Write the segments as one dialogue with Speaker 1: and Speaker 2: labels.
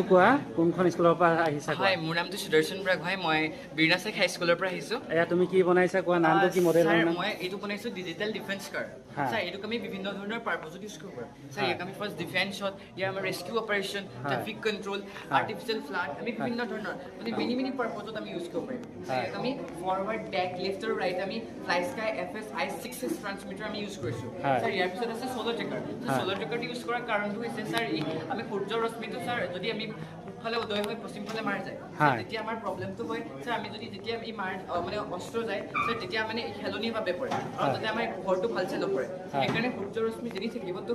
Speaker 1: কোৱা কোনখন স্কুলৰ পৰা আহিছা কোৱা
Speaker 2: হয় মোৰ নামটো সুদৰ্শন ব্ৰাগ হয় মই বিৰনাছেক হাই স্কুলৰ পৰা আহিছো
Speaker 1: এয়া তুমি কি বনাইছা কোৱা নামটো কি মডেলৰ
Speaker 2: স্যাৰ
Speaker 1: নাম
Speaker 2: মই এইটো বনাইছো ডিজিটেল ডিফেন্স কাৰ
Speaker 1: হা।
Speaker 2: স্যাৰ এইটো আমি বিভিন্ন ধৰণৰ পাৰপজত ইউজ কৰিব পাৰোঁ স্যাৰ
Speaker 1: হা।
Speaker 2: ইয়াক আমি ফাৰ্ষ্ট ডিফেন্সত ইয়াৰ আমাৰ ৰেস্কিউ অপাৰেশ্যন
Speaker 1: হা।
Speaker 2: ট্ৰাফিক কণ্ট্ৰল
Speaker 1: হা।
Speaker 2: আৰ্টিফিচিয়েল ফ্লাড আমি বিভিন্ন ধৰণৰ মানে মেনি পাৰপজত আমি ইউজ কৰিব পাৰিম স্যাৰ ইয়াক আমি ফৰৱাৰ্ড বেক লেফ্ট আৰু ৰাইট আমি fly sky FS I6S transmitter আমি ইউজ কৰিছো
Speaker 1: হা।
Speaker 2: স্যাৰ ইয়াৰ পিছত আছে সোলাৰ ট্ৰেকাৰ
Speaker 1: হা।
Speaker 2: সোলাৰ ট্ৰেকাৰটো ইউজ কৰাৰ কাৰণটো হৈছে স্যাৰ আমি সূৰ্যৰ ৰশ্মিটো স্যাৰ যদি আমি পূবফালে উদয় হৈ পশ্চিমফালে মাৰ যায়
Speaker 1: হয়।
Speaker 2: তেতিয়া আমাৰ প্ৰব্লেমটো হয় স্যাৰ আমি যদি যেতিয়া এই মাৰ মানে অস্ত্ৰ যায় স্যাৰ তেতিয়া মানে খেলনিভাৱে পৰে আৰু যাতে আমাৰ ঘৰটো ভালছে নপৰে সেইকাৰণে সূৰ্যৰ ৰশ্মি যেনি থাকিবতো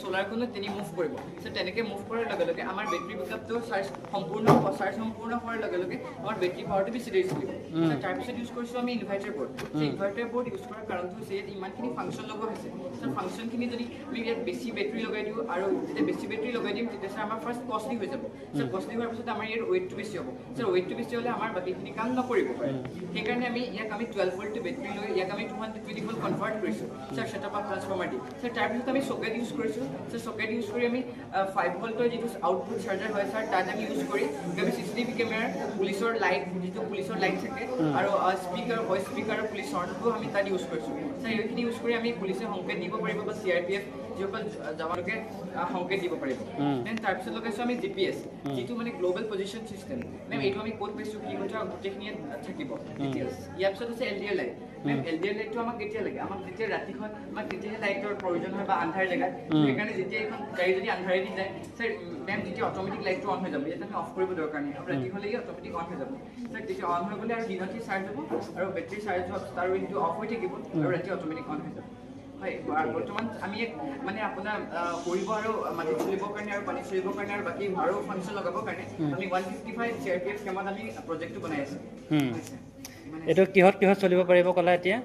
Speaker 2: সোলাৰখনো তেনি মুভ কৰিব স্যাৰ তেনেকৈ মুভ কৰাৰ লগে লগে আমাৰ বেটাৰী বেকআপটো চাৰ্জ সম্পূৰ্ণ হোৱাৰ লগে লগে আমাৰ বেটাৰী পাৱাৰটো বেছি দেৰি চলিব তাৰপিছত ইউজ কৰিছোঁ আমি inverter board inverter board use কৰাৰ কাৰণটো হৈছে ইয়াত ইমানখিনি ফাংচন লগোৱা হৈছে স্যাৰ ফাংচনখিনি যদি আমি ইয়াত বেছি বেটাৰী লগাই দিওঁ আৰু যেতিয়া বেছি বেটাৰী লগাই দিম তেতিয়া স্যাৰ আমাৰ ফাৰ্ষ্ট কষ্টলি হৈ যাব স্যাৰ কষ্টলি হোৱাৰ পিছত আমাৰ ইয়াৰ ৱেইটটো বেছি হ'ব স্যাৰ ৱেইটটো বেছি হ'লে আমাৰ বাকীখিনি কাম নকৰিব পাৰে সেইকাৰণে আমি ইয়াক আমি 12 ভল্ট বেটাৰী লৈ ইয়াক আমি 220 ভল্ট কনভাৰ্ট কৰিছোঁ স্যাৰ ছেটআপ আপ ট্ৰান্সফৰ্মাৰ দি স্যাৰ তাৰপিছত আমি চকেট ইউজ কৰিছোঁ স্যাৰ চকেট ইউজ কৰি আমি 5 ভল্টৰ যিটো আউটপুট চাৰ্জাৰ হয় স্যাৰ তাত আমি ইউজ কৰি আমি CCTV কেমেৰাৰ পুলিচৰ লাইট যিটো পুলিচৰ লাইট থাকে আৰু স্পীকাৰ ভইচ স্পীকাৰ পুলিচ হৰ্ণটো আমি তাত ইউজ কৰিছোঁ স্যাৰ এইখিনি ইউজ কৰি আমি পুলিচে সংকেত দিব পাৰিব বা CRPF যিসকল জৱানকে সংকেত দিব পাৰিব দেন তাৰপিছত লগাইছোঁ আমি GPS যিটো মানে গ্লোবেল পজিশ্যন চিষ্টেম মেম এইটো আমি ক'ত পাইছোঁ কি কথা গোটেইখিনি থাকিব ডিটেইলছ ইয়াৰ পিছত আছে LDR লাইট মেম LDR লাইটটো আমাক কেতিয়া লাগে আমাক যেতিয়া ৰাতি হয় আমাক তেতিয়াহে লাইটৰ প্ৰয়োজন হয় বা আন্ধাৰ জেগাত সেইকাৰণে যেতিয়া এখন গাড়ী যদি আন্ধাৰেদি যায় স্যাৰ মেম যেতিয়া অট'মেটিক লাইটটো অন হৈ যাব ইয়াত আমি অফ কৰিব দৰকাৰ নাই আৰু ৰাতি হ'লে অট'মেটিক অন হৈ যাব স্যাৰ তেতিয়া অন হৈ গ'লে আৰু দিনতে চাৰ্জ হ'ব আৰু বেটাৰী চাৰ্জ হোৱাৰ পিছত আৰু এইটো অফ হৈ থাকিব আৰু ৰাতি অট'মেটিক অন হৈ যাব হয় বৰ্তমান আমি ইয়াক মানে আপোনাৰ কৰিব আৰু মাটিত চলিবৰ কাৰণে আৰু পানীত চলিবৰ কাৰণে আৰু বাকী আৰু ফাংচন লগাবৰ কাৰণে আমি 155 CRPF কেমত আমি প্ৰজেক্টটো বনাই আছোঁ
Speaker 1: এইটো কিহত চলিব পাৰিব ক'লা এতিয়া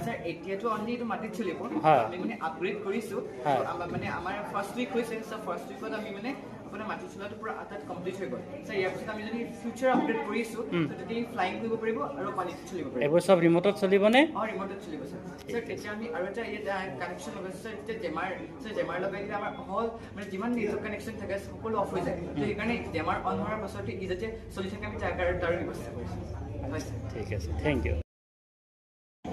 Speaker 2: স্যাৰ এতিয়াতো অনলি এইটো মাটিত চলিব
Speaker 1: হয়।
Speaker 2: আমি মানে আপগ্ৰেড কৰিছোঁ
Speaker 1: হয়।
Speaker 2: মানে আমাৰ ফাৰ্ষ্ট উইক হৈছে স্যাৰ ফাৰ্ষ্ট উইকত আমি মানে আপোনাৰ মাটি চলাটো পুৰা আটাত কমপ্লিট হৈ গ'ল স্যাৰ ইয়াৰ পিছত আমি যদি ফিউচাৰ আপগ্ৰেড কৰিছোঁ তেতিয়া ফ্লাইং কৰিব পাৰিব আৰু পানীত চলিব পাৰিব
Speaker 1: এইবোৰ চব ৰিমটত চলিবনে
Speaker 2: ৰিমটত চলিব স্যাৰ তেতিয়া আমি আৰু এটা ইয়াত কানেকশ্যন লগাইছোঁ স্যাৰ এতিয়া জেমাৰ লগাই দিলে আমাৰ হল মানে যিমান নেটৱৰ্ক কানেকশ্যন থাকে সকলো অফ হৈ যায় তো সেইকাৰণে জেমাৰ অন হোৱাৰ পাছতে ই যাতে চলি থাকে আমি তাৰ ব্যৱস্থা কৰিছোঁ হয় স্যাৰ
Speaker 1: ঠিক আছে থেংক ইউ